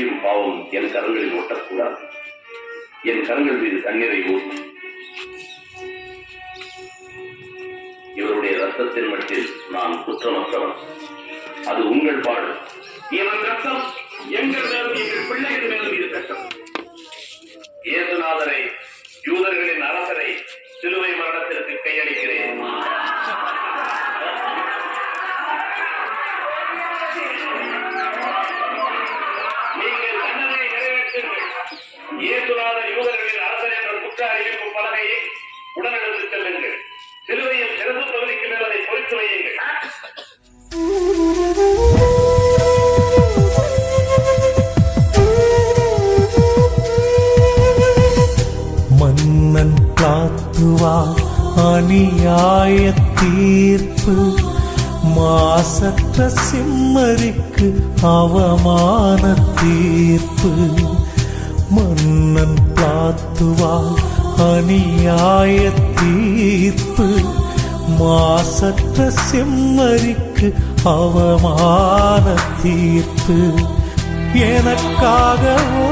பழியும் பாவம் என் கரங்களில் ஒட்டக்கூடாது. என் கரங்கள் மீது தண்ணீரை ஊற்றி இவருடைய ரத்தத்தின் மட்டில் நான் குற்றமற்றவன். அது உங்கள் பாடு. இவன் ரத்தம் எங்கள் மேலும் எங்கள் பிள்ளைகள் மேலும் இருக்கட்டும். இயேசுநாதரை, யூதர்களின் அரசரை சிலுவை மரணத்திற்கு கையளிக்கிறேன். நீங்கள் தண்டனை நிறைவேற்றுங்கள். இயேசுநாதர் யூதர்களின் அரசர் என்ற குற்ற அறிவிப்பு பலகையை உடனெடுத்து செல்லுங்கள். சிலுவையில் சிறப்பு பகுதிக்கு மேல் அதை பொறித்து வையுங்கள். மன்னன் காத்துவார் அநியாய தீர்ப்பு, மாசற்ற சிம்மரிக்கு அவமான தீர்ப்பு. மன்னன் காத்துவார் அநியாய தீர்ப்பு, மாசற்ற சிம்மரிக்கு அவமான தீர்ப்பு. எனக்காகவோ